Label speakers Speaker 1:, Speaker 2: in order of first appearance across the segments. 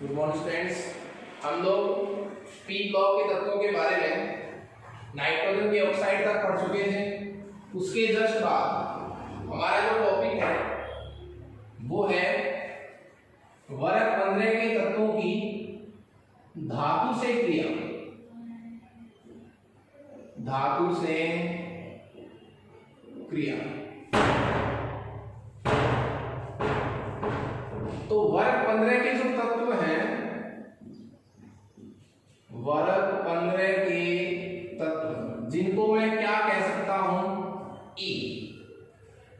Speaker 1: Good morning students. हम लोग P block के तत्वों के बारे में नाइट्रोजन के ऑक्साइड तक पढ़ चुके थे। उसके जस्ट बाद हमारा जो टॉपिक है वो है वर्ग 15 के तत्वों की धातु से क्रिया। धातु से क्रिया। तो वर्ग 15 के जो तत्व हैं, वर्ग 15 के तत्व जिनको मैं क्या कह सकता हूं, ई।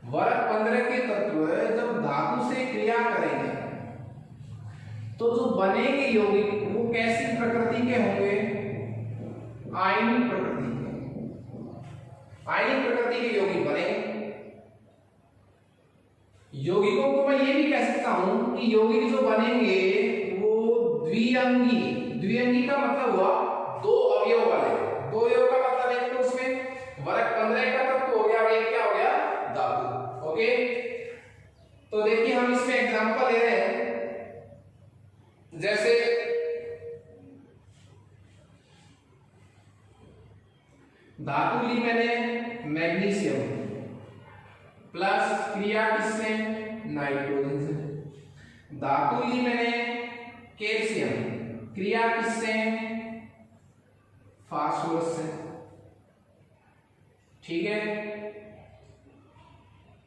Speaker 1: वर्ग 15 के तत्व जब धातु से क्रिया करेंगे तो जो बनेंगे यौगिक वो कैसी प्रकृति के होंगे? आयनिक प्रकृति के। आयनिक प्रकृति के यौगिक बनेंगे। यौगिकों को मैं ये भी कह सकता हूं कि यौगिक जो बनेंगे वो द्विअंगी। द्विअंगी का मतलब हुआ दो अवयव वाले। दो अवयव का मतलब एक तो उसमें वर्ग 15 का तत्व हो गया और एक क्या हो गया? धातु। ओके, तो देखिए हम इसमें एग्जांपल ले रहे हैं। जैसे धातु ली मैंने मैग्नीशियम प्लस क्रिया किससे? नाइट्रोजन से। धातु ली मैंने कैल्शियम, क्रिया किससे? फास्फोरस से। ठीक है,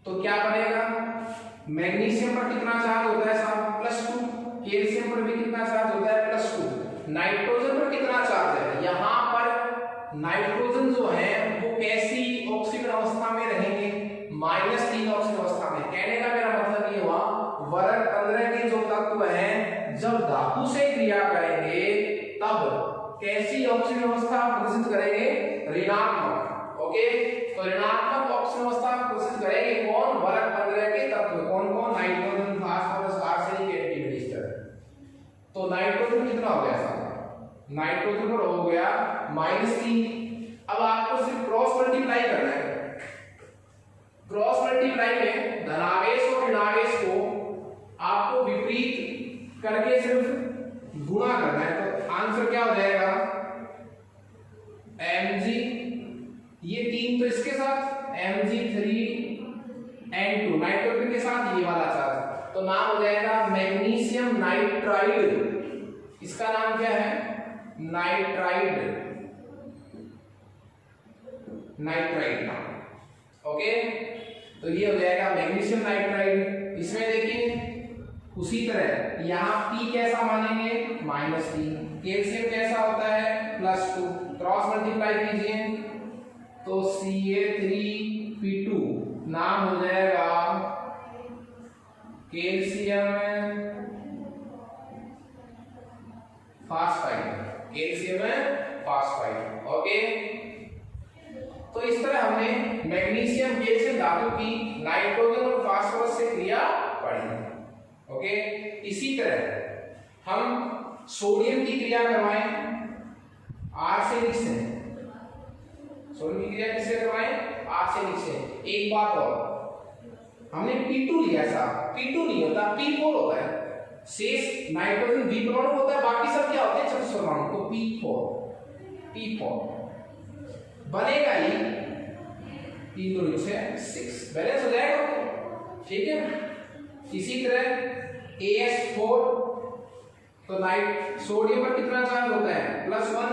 Speaker 1: तो क्या बनेगा? मैग्नीशियम पर कितना चार्ज होता है साहब? +2। कैल्शियम पर भी कितना चार्ज होता है? +2। नाइट्रोजन पर कितना चार्ज है? यहां पर नाइट्रोजन जो है वो कैसी ऑक्सीजन अवस्था में रहेंगे? -3 ऑक्सीजन अवस्था में। कहने का मेरा मतलब ये हुआ वर्ग 15 के जो तत्व हैं जब धातु से क्रिया करेंगे तब कैसी ऑक्सीजन अवस्था प्रदर्शित करेंगे? ऋणात्मक। ओके, तो ऋणात्मक ऑक्सीजन अवस्था प्रदर्शित करेंगे कौन? वर्ग 15 के तत्व। कौन कौन? नाइट्रोजन, फास्फोरस, आर्सेनिक, एंटीमोनिस्टर। तो नाइट्रोजन कितना हो गया साहब? नाइट्रोजन पर हो गया -3। अब आपको सिर्फ क्रॉस मल्टीप्लाई करना है। क्रॉस मल्टीप्लाई में धनावेश और ऋणावेश को आपको विपरीत करके सिर्फ गुणा करना है। तो आंसर क्या हो जाएगा? Mg, ये 3 तो इसके साथ Mg3N2 नाइट्रोजन के साथ ये वाला चार्ज, तो नाम हो जाएगा मैग्नीशियम नाइट्राइड। इसका नाम क्या है? नाइट्राइड। नाइट्राइड। ओके, तो ये हो जाएगा मैग्नीशियम नाइट्राइड। इसमें देखिए उसी तरह यहाँ P कैसा मानेंगे? -3। कैल्शियम कैसा होता है? +2। क्रॉस मल्टीप्लाई कीजिए तो Ca3P2 नाम हो जाएगा calcium phosphide. Calcium phosphide. Okay, तो इस तरह हमने मैग्नीशियम, कैल्शियम धातु की नाइट्रोजन और फास्फोरस से क्रिया पढ़ी। ओके, इसी तरह हम सोडियम की क्रिया करवाएं आर्सेनिक से। सोडियम की क्रिया किससे करवाएं? आर्सेनिक से। एक बात और, हमने P2 लिया साहब, P2 नहीं होता, P4 होता है। शेष नाइट्रोजन द्विपरमाणु होता है, बाकी सब क्या होते हैं? चतुष्परमाणु। तो P4 बनेगा ही 3 2 6 बैलेंस हो जाएगा। ठीक है, इसी तरह AS4, तो नाइट सोडियम पर कितना चार्ज होता है? +1।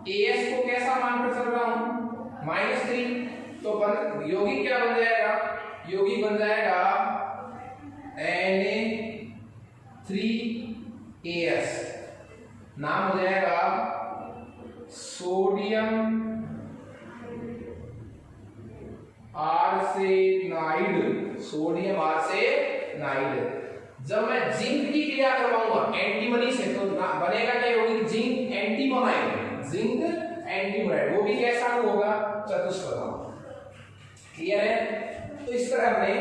Speaker 1: AS को कैसा मानकर चल रहा हूं? -3। तो यौगिक क्या बन जाएगा? यौगिक बन जाएगा Na3AS। नाम हो जाएगा सोडियम आर्सेनाइड। Sodium arsenide. जब मैं जिंक की क्रिया करवाऊंगा एंटीमनी से तो बनेगा क्या यौगिक? Zinc antimonide. जिंक एंटीमोनाइड, वो भी कैसा होगा? चतुष्परमाणु। क्लियर है? तो इस तरह हमने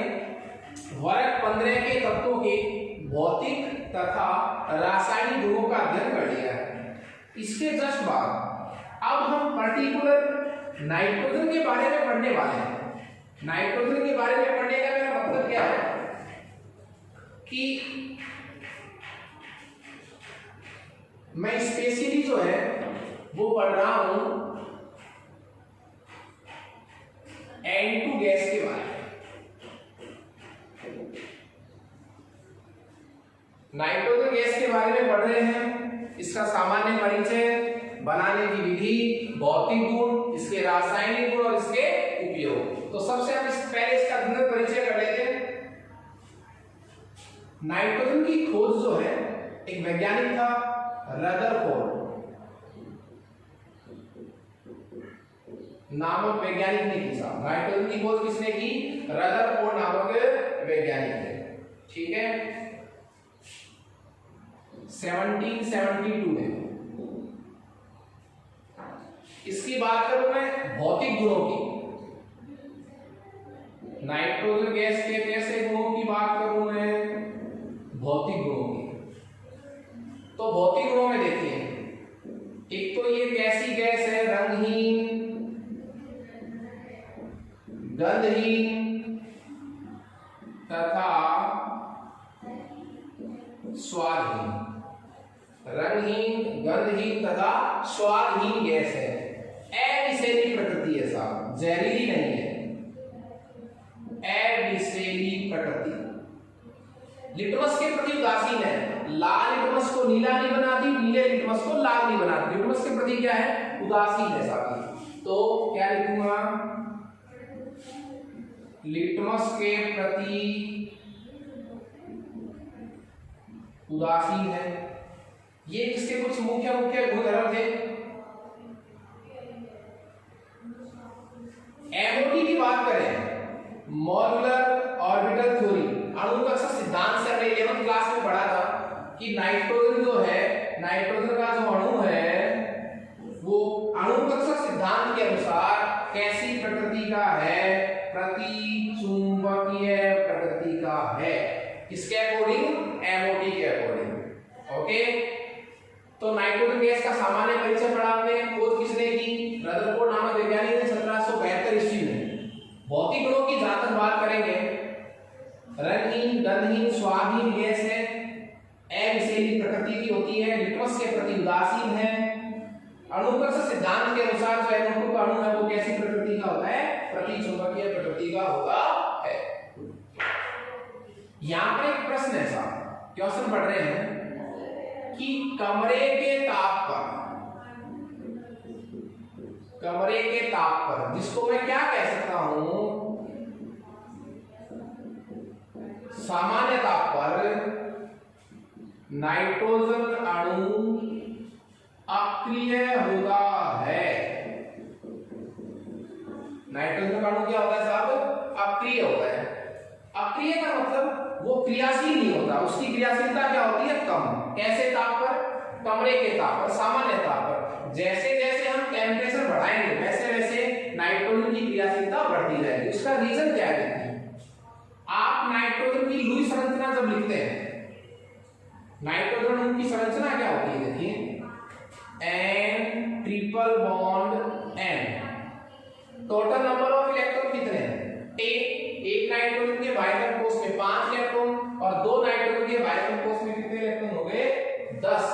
Speaker 1: वर्ग 15 के तत्वों के भौतिक तथा रासायनिक गुणों का अध्ययन कर लिया है। इसके जस्ट बाद अब हम पर्टिकुलर नाइट्रोजन के बारे में पढ़ने वाले हैं। नाइट्रोजन के बारे में पढ़ने का मेरा मतलब क्या है कि मैं स्पेशली जो है वो पढ़ रहा हूं N2 गैस के बारे में। नाइट्रोजन गैस के बारे में पढ़ रहे हैं। इसका सामान्य परिचय, बनाने की विधि, भौतिक गुण, इसके रासायनिक गुण और इसके उपयोग। तो सबसे हम पहले इसका अंदर परिचय कर लेते हैं। नाइट्रोजन की खोज जो है एक वैज्ञानिक था, रदरफोर्ड नामक वैज्ञानिक ने की। साहब नाइट्रोजन की खोज किसने की? रदरफोर्ड नामक वैज्ञानिक ने। ठीक है, 1772 में। इसकी बात करूं मैं भौतिक गुणों की, नाइट्रोजन गैस के कैसे गुणों की बात करूं मैं? भौतिक गुणों की। तो भौतिक गुणों में देखिए, एक तो ये कैसी गैस है? रंगहीन, गंधहीन तथा स्वादहीन। रंगहीन, गंधहीन तथा स्वादहीन गैस है। अविषैली प्रकृति है साहब, जहरीली नहीं है, अविषैली प्रकृति। लिटमस के प्रति उदासीन है। लाल लिटमस को नीला नहीं बनाती, नीले लिटमस को लाल नहीं बनाती। लिटमस के प्रति क्या है? उदासीन है साहब। तो क्या लिखूंगा? लिटमस के प्रति उदासीन है। ये इसके कुछ मुख्य मुख्य गुणधर्म थे। एमओटी की बात करें, मॉलिक्यूलर ऑर्बिटल थ्योरी, अणु कक्षा सिद्धांत से हमने 11th क्लास में पढ़ा था कि नाइट्रोजन जो है, नाइट्रोजन का जो अणु है वो अणु कक्षा सिद्धांत के अनुसार कैसी प्रकृति का है? प्रतिचुंबकीय प्रकृति का है। किसके अकॉर्डिंग? एमओटी के अकॉर्डिंग। ओके, तो नाइट्रोजन गैस का सामान्य परिचय पढ़ा हमने। खोज किसने की? रदरफोर्ड नामक वैज्ञानिक ने 1772 ईस्वी में। भौतिक गुणों की जहां तक बात करेंगे, रंगहीन, गंधहीन, स्वादहीन गैस है, अविषैली प्रकृति की होती है, लिटमस के प्रति उदासीन है। अणुकक्षा सिद्धांत के अनुसार जो एनओ2 का अणु है वो कैसी प्रकृति का होता है? प्रतिचुंबकीय प्रकृति का होता है। यहां पर एक प्रश्न है साहब, क्वेश्चन पढ़ रहे हैं कि कमरे के ताप पर, जिसको मैं क्या कह सकता हूं? सामान्य ताप पर नाइट्रोजन अणु अक्रिय होता है। नाइट्रोजन का अणु क्या होता है साहब? अक्रिय होता है। अक्रिय का मतलब वो क्रियाशील नहीं होता, उसकी क्रियाशीलता क्या होती है? कम। कैसे ताप पर? कमरे के ताप पर, सामान्य ताप पर। जैसे जैसे हम टेम्परेचर बढ़ाएंगे वैसे वैसे नाइट्रोजन की क्रियाशीलता बढ़ती जाएगी। उसका रीजन क्या है? आप नाइट्रोजन की लुई संरचना जब लिखते हैं, नाइट्रोजन अणु की संरचना क्या होती है? देखिए, N triple bond N। Total number of electron कितने हैं? एक नाइट्रोजन के बाइटम कोष में 5 इलेक्ट्रॉन और 2 नाइट्रोजन के बाइटम कोष में कितने इलेक्ट्रॉन हो गए? 10।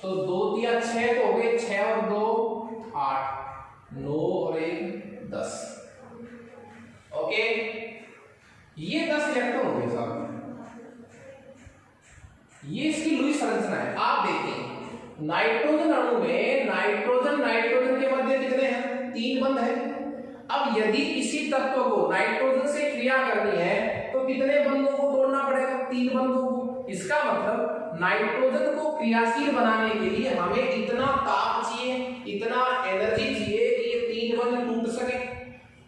Speaker 1: तो 2 दिया 6 तो हो गए 6 और 2 8, 9 और 1 10। ओके, ये 10 इलेक्ट्रॉन हो गए साहब। ये इसकी लुईस संरचना है। आप देखिए नाइट्रोजन अणु में नाइट्रोजन के मध्य कितने हैं? 3 बंध है। अब यदि इसी तत्व को नाइट्रोजन से क्रिया करनी है तो कितने बंधों को तोड़ना पड़ेगा? 3 बंधों को। इसका मतलब नाइट्रोजन को क्रियाशील बनाने के लिए हमें इतना ताप चाहिए, इतना एनर्जी चाहिए कि ये 3 बंध टूट सके।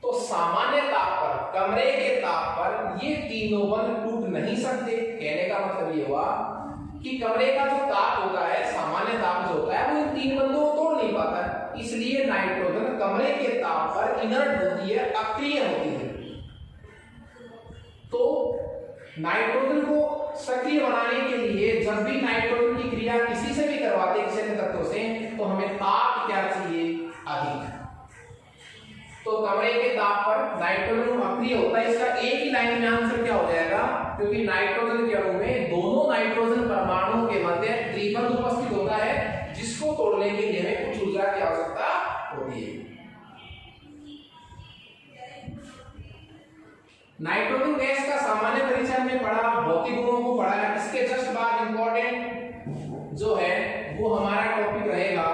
Speaker 1: तो सामान्य ताप पर, कमरे के ताप पर ये तीनों बंध टूट नहीं सकते। कहने का मतलब ये हुआ कि कमरे का जो ताप होता है, सामान्य ताप जो होता है, वो इन 3 बंधों को तोड़ नहीं पाता है। इसलिए नाइट्रोजन कमरे के ताप पर इनर्ट होती है, अक्रिय होती है। तो नाइट्रोजन को सक्रिय बनाने के लिए जब भी नाइट्रोजन की क्रिया किसी से भी करवाते हैं, किसी अन्य तत्व से, तो हमें ताप क्या चाहिए? अधिक। तो कमरे के ताप पर नाइट्रोजन अक्रिय होता है। इसका एक ही लाइन में आंसर क्या हो जाएगा? क्योंकि नाइट्रोजन के अणु में दोनों नाइट्रोजन परमाणुओं के मध्य त्रिबंध उपस्थित होता है नाइट्रोजन गैस का सामान्य परिचय में पढ़ा, भौतिक गुणों को पढ़ा है। इसके जस्ट बाद इंपॉर्टेंट जो है वो हमारा टॉपिक रहेगा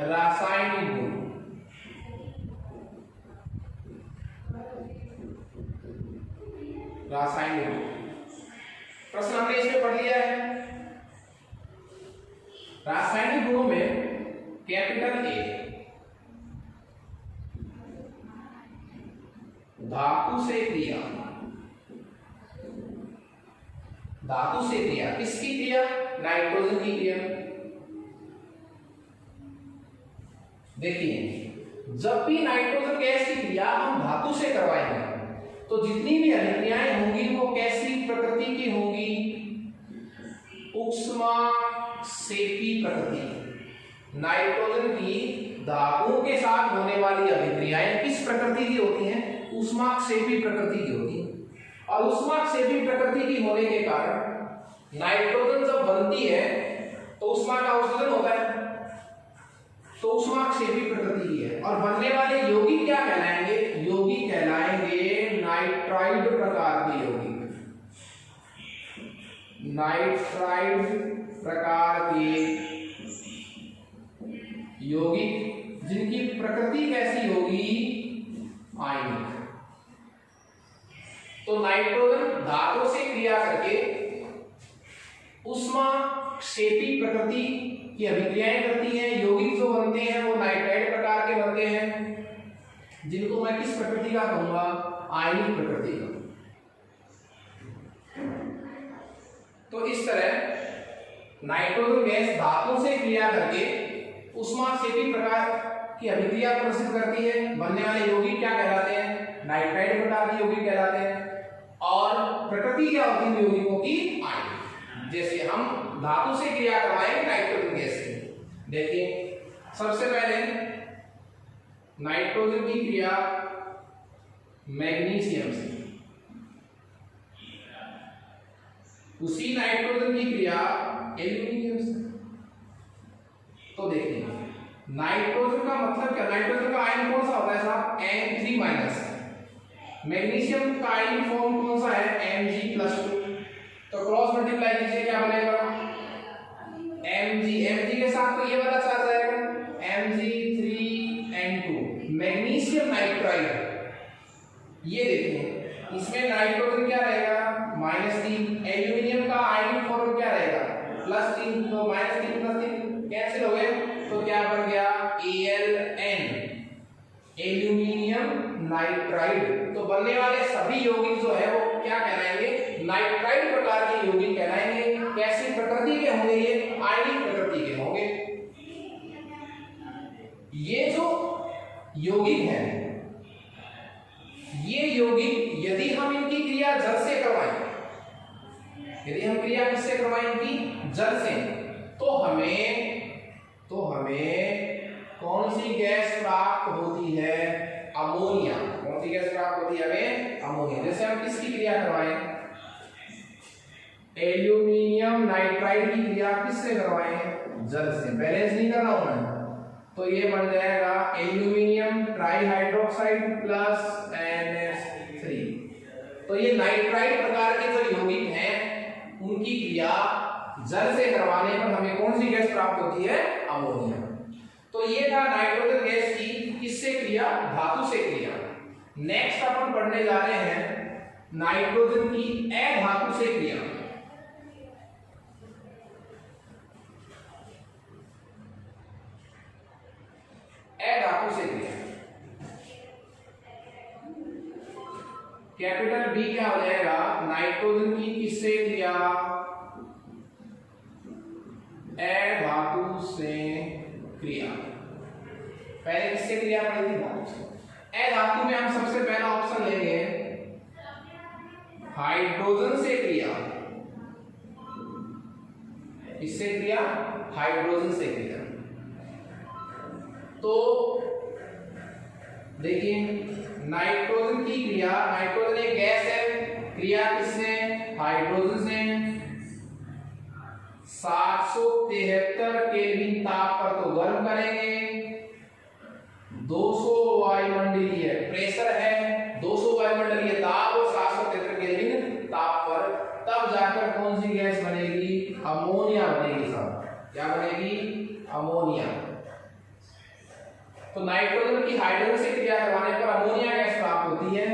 Speaker 1: रासायनिक गुण। रासायनिक गुण प्रश्न हमने इसमें पढ़ लिया है। रासायनिक गुणों में कैपिटल ए धातु से क्रिया, धातु से क्रिया, किसकी क्रिया? नाइट्रोजन की क्रिया। देखिए जब भी नाइट्रोजन गैस की क्रिया हम धातु से करवाएंगे तो जितनी भी अभिक्रियाएं होंगी वो कैसी प्रकृति की होंगी? ऊष्माक्षेपी प्रकृति। नाइट्रोजन की धातुओं के साथ होने वाली अभिक्रियाएं किस प्रकृति की होती हैं? ऊष्माक्षेपी प्रकृति की होती है। और ऊष्माक्षेपी प्रकृति की होने के कारण नाइट्रोजन जब बनती है तो ऊष्मा का अवशोषण होता है, तो ऊष्माक्षेपी प्रकृति की है। और बनने वाले यौगिक क्या कहलाएंगे? यौगिक कहलाएंगे नाइट्राइड प्रकार के यौगिक। नाइट्राइड प्रकार के यौगिक जिनकी प्रकृति कैसी होगी? आयनिक। तो नाइट्रोजन धातु से क्रिया करके ऊष्माक्षेपी प्रकृति की अभिक्रियाएं करती हैं। यौगिक जो बनते हैं वो नाइट्राइड प्रकार के बनते हैं, जिनको मैं किस प्रकृति का कहूंगा? आयनिक प्रकृति का। तो इस तरह नाइट्रोजन गैस धातु से क्रिया करके ऊष्माक्षेपी प्रकार की अभिक्रिया प्रदर्शित करती है। बनने वाले यौगिक क्या कहलाते हैं? नाइट्राइड प्रकार के यौगिक कहलाते हैं। और प्रकृति क्या होती है यौगिकों की? आयनिक। जैसे हम धातु से क्रिया करवाएंगे नाइट्रोजन गैस से। देखिए सबसे पहले नाइट्रोजन की क्रिया मैग्नीशियम से, उसी नाइट्रोजन की क्रिया एल्यूमिनियम से। तो देखिए नाइट्रोजन का मतलब क्या? नाइट्रोजन का आयन कौन सा होता है साहब? N3-। मैग्नीशियम का आयन फॉर्म कौन सा है? Mg+2। तो क्रॉस मल्टीप्लाई कीजिए, क्या बनेगा? Mg के साथ तो ये वाला चार्ज आएगा Mg3N2, मैग्नीशियम नाइट्राइड। ये देखिए इसमें नाइट्रोजन क्या रहेगा? -3। एल्यूमिनियम का आयनिक फॉर्म क्या रहेगा? +3। तो -3 + 3 कैंसिल हो गए, तो क्या बन गया? Aln, aluminium nitride. तो बनने वाले सभी यौगिक जो है वो क्या कहलाएंगे? नाइट्राइड प्रकार के यौगिक कहलाएंगे। कैसी प्रकृति के होंगे ये? आयनिक प्रकृति के होंगे। ये जो यौगिक हैं, ये यौगिक यदि हम इनकी क्रिया जल से करवाएं, यदि हम क्रिया किससे करवाएं? इनकी जल से, तो हमें कौन सी गैस प्राप्त होती है? अमोनिया। कौन सी गैस प्राप्त होती है हमें? अमोनिया। जैसे हम किसकी क्रिया करवाएं? एल्यूमिनियम नाइट्राइड की क्रिया किससे करवाएं? जल से। बैलेंस नहीं कर रहा हूं मैं, तो ये बन जाएगा एल्यूमिनियम ट्राइहाइड्रोक्साइड प्लस NH3। तो ये नाइट्राइड प्रकार के जो यौगिक हैं उनकी क्रिया जल से करवाने पर हमें कौन सी गैस प्राप्त होती है? अमोनिया। तो ये था नाइट्रोजन गैस की किससे क्रिया? धातु से क्रिया। नेक्स्ट अपन पढ़ने जा रहे हैं नाइट्रोजन की अधातु से क्रिया। अधातु से क्रिया कैपिटल बी क्या हो जाएगा? नाइट्रोजन की किससे क्रिया? अधातु से क्रिया। पहले किससे क्रिया पड़ी थी? धातु से। अधातु में हम सबसे पहला ऑप्शन लेंगे हाइड्रोजन से क्रिया। किससे क्रिया? हाइड्रोजन से क्रिया। तो देखिए नाइट्रोजन की क्रिया, नाइट्रोजन एक गैस है, क्रिया किससे? हाइड्रोजन से। 773 केल्विन ताप पर तो गर्म करेंगे, 200 वायुमंडलीय प्रेशर है, 200 कौन सी गैस बनेगी? अमोनिया बनेगी साहब। क्या बनेगी? अमोनिया। तो नाइट्रोजन की हाइड्रोजन से क्रिया करवाने पर अमोनिया गैस प्राप्त होती है,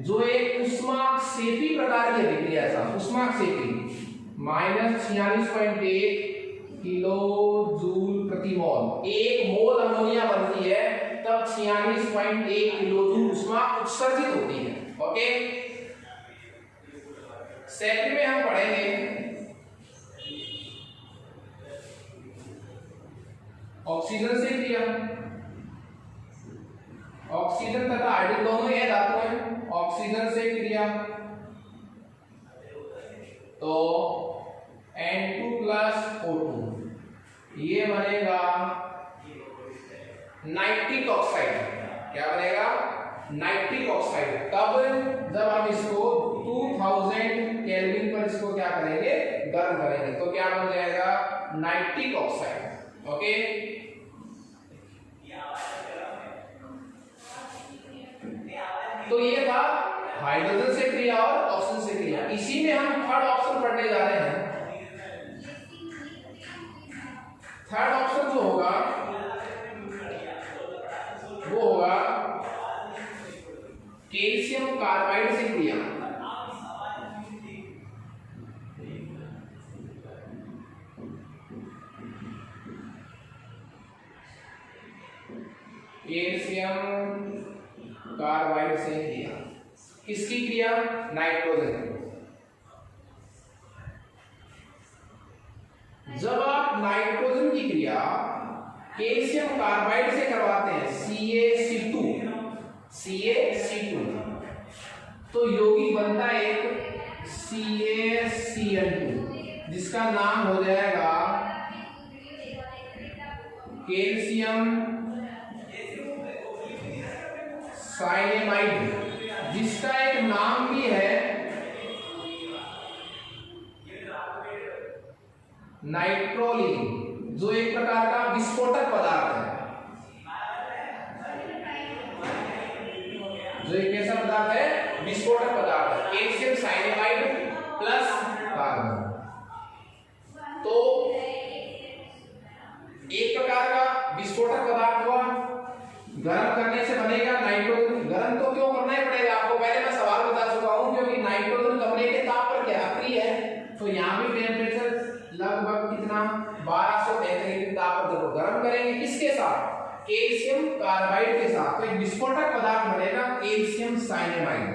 Speaker 1: जो एक ऊष्माक्षेपी प्रकार की अभिक्रिया है साहब। ऊष्माक्षेपी -46.1 किलो जूल प्रति मोल। एक मोल अमोनिया बनती है तब 46.1 किलो जूल ऊष्मा उत्सर्जित होती है। ओके, सेकंड में हम पढ़ेंगे ऑक्सीजन से क्रिया। ऑक्सीजन तथा हाइड्रोजन दोनों यह धातु हैं। ऑक्सीजन से क्रिया तो N2+O2 ये बनेगा नाइट्रिक ऑक्साइड। क्या बनेगा? Nitric oxide. तब जब हम इसको 2000 केल्विन पर इसको क्या करेंगे? गर्म करेंगे तो क्या बन जाएगा? Nitric oxide. ओके, तो ये था हाइड्रोजन से क्रिया और ऑक्सीजन से क्रिया। इसी में हम थर्ड ऑप्शन पढ़ने जा रहे हैं। थर्ड ऑप्शन जो होगा वो होगा कैल्शियम कार्बाइड से क्रिया। कैल्शियम कार्बाइड से क्रिया। किसकी क्रिया? नाइट्रोजन। जब आप नाइट्रोजन की क्रिया कैल्शियम कार्बाइड से करवाते हैं CaC2 तो यौगिक बनता है एक CaCN2 जिसका नाम हो जाएगा कैल्शियम साइनेमाइड, जिसका एक नाम भी है नाइट्रोलिन, जो एक प्रकार का विस्फोटक पदार्थ है। जो एक कैसा पदार्थ है? विस्फोटक पदार्थ है। Calcium cyanamide plus carbon. तो एक प्रकार का विस्फोटक पदार्थ हुआ, गर्म करने से बनेगा नाइट्रोजन। गर्म तो क्यों करना ही पड़ेगा आपको, पहले मैं सवाल बता चुका हूं, क्योंकि नाइट्रोजन कमरे के ताप पर क्या अक्रिय है। तो यहाँ भी टेम्परेचर लगभग कितना? 1233 ताप पर गर्म करेंगे। किसके साथ? कैल्शियम कार्बाइड के साथ। तो एक विस्फोटक पदार्थ बनेगा कैल्शियम साइनेमाइड,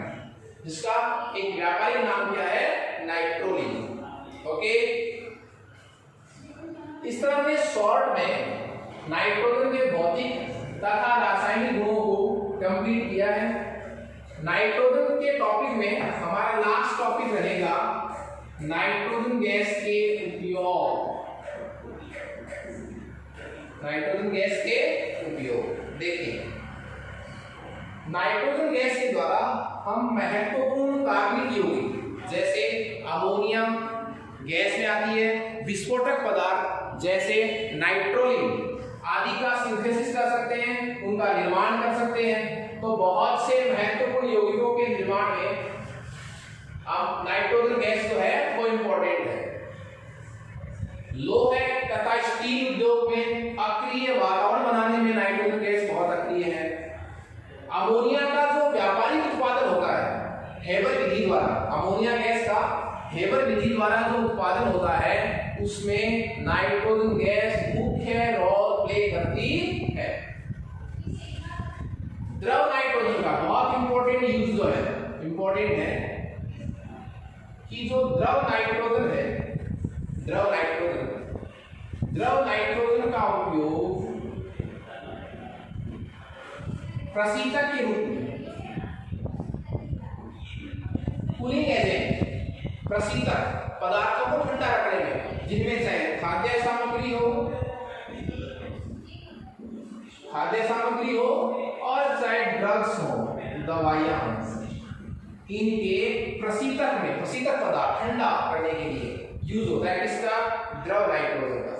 Speaker 1: जिसका एक व्यापारिक नाम क्या है? नाइट्रोलिन। ओके, इस तरह से शॉर्ट में नाइट्रोजन के भौतिक तथा रासायनिक गुणों को कंप्लीट किया है। नाइट्रोजन के टॉपिक में हमारा लास्ट टॉपिक रहेगा नाइट्रोजन गैस के उपयोग। नाइट्रोजन गैस के उपयोग देखिए, नाइट्रोजन गैस के द्वारा हम महत्वपूर्ण कार्बनिक यौगिक जैसे अमोनिया गैस में आती है, विस्फोटक पदार्थ जैसे नाइट्रोलिन आदि का सिंथेसिस कर सकते हैं, उनका निर्माण कर सकते हैं। तो बहुत से महत्वपूर्ण यौगिकों के निर्माण में अब नाइट्रोजन गैस जो है वो इंपॉर्टेंट है। लोहे तथा स्टील उद्योग में अक्रिय वातावरण बनाने में नाइट्रोजन गैस बहुत अक्रिय है। अमोनिया का जो व्यापारिक उत्पादन होता है हेबर विधि द्वारा, अमोनिया गैस का हेबर विधि द्वारा जो उत्पादन होता है उसमें नाइट्रोजन गैस मुख्य रोल प्ले करती है। द्रव नाइट्रोजन का बहुत इंपॉर्टेंट यूज जो है, इंपॉर्टेंट है कि जो द्रव नाइट्रोजन है, द्रव नाइट्रोजन का उपयोग प्रशीतक के रूप में, कूलिंग एजेंट, प्रशीतक पदार्थों को ठंडा रखने में, जिनमें चाहे खाद्य सामग्री हो और चाहे ड्रग्स हो, दवाइयां हो, इनके प्रशीतक में, प्रशीतक पदार्थ ठंडा करने के लिए यूज होता है किसका? द्रव नाइट्रोजन का।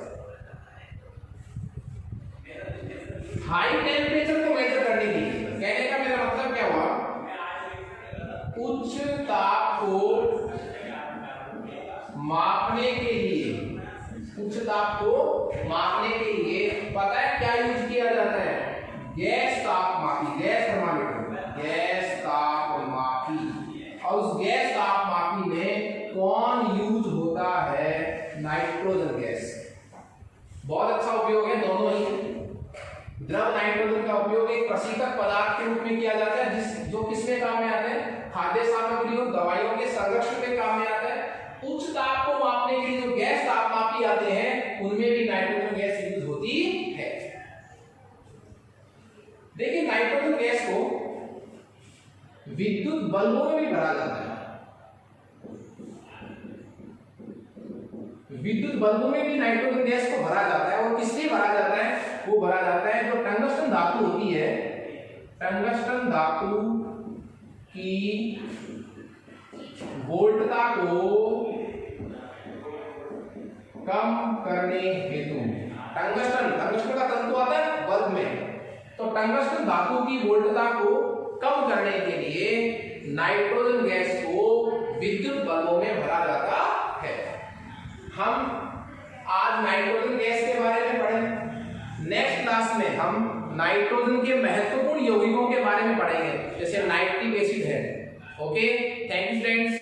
Speaker 1: हाई टेम्परेचर को मेजर करने के लिए, कहने का मेरा मतलब क्या हुआ? उच्च ताप को मापने के लिए, उच्च ताप को मापने के लिए पता है क्या यूज किया जाता है? गैस तापमापी, गैस थर्मामीटर, गैस तापमापी। और उस गैस तापमापी में कौन यूज होता है? Nitrogen gas. बहुत अच्छा उपयोग है दोनों ही। द्रव नाइट्रोजन का उपयोग एक प्रशीतक पदार्थ के रूप में किया जाता है, जो किसमें काम में आता है? खाद्य सामग्रियों, दवाइयों के संरक्षण में काम में आता है। उच्च ताप को मापने के लिए जो गैस तापमापी आते हैं उनमें भी नाइट्रोजन गैस यूज होती है। देखिए नाइट्रोजन गैस को विद्युत बल्बों में भी भरा जाता है। विद्युत बल्बों में भी नाइट्रोजन गैस को भरा जाता है। और किस लिए भरा जाता है? वो भरा जाता है जो टंगस्टन धातु होती है, टंगस्टन धातु की वोल्टता को कम करने हेतु, टंगस्टन का तंतु आता है बल्ब में, तो टंगस्टन धातु की वोल्टता को कम करने के लिए नाइट्रोजन गैस को विद्युत बल्बों में भरा जाता है। हम आज नाइट्रोजन गैस के बारे में पढ़ें। नेक्स्ट क्लास में हम नाइट्रोजन के महत्वपूर्ण यौगिकों के बारे में पढ़ेंगे, जैसे नाइट्रिक एसिड है। Okay, thank you friends.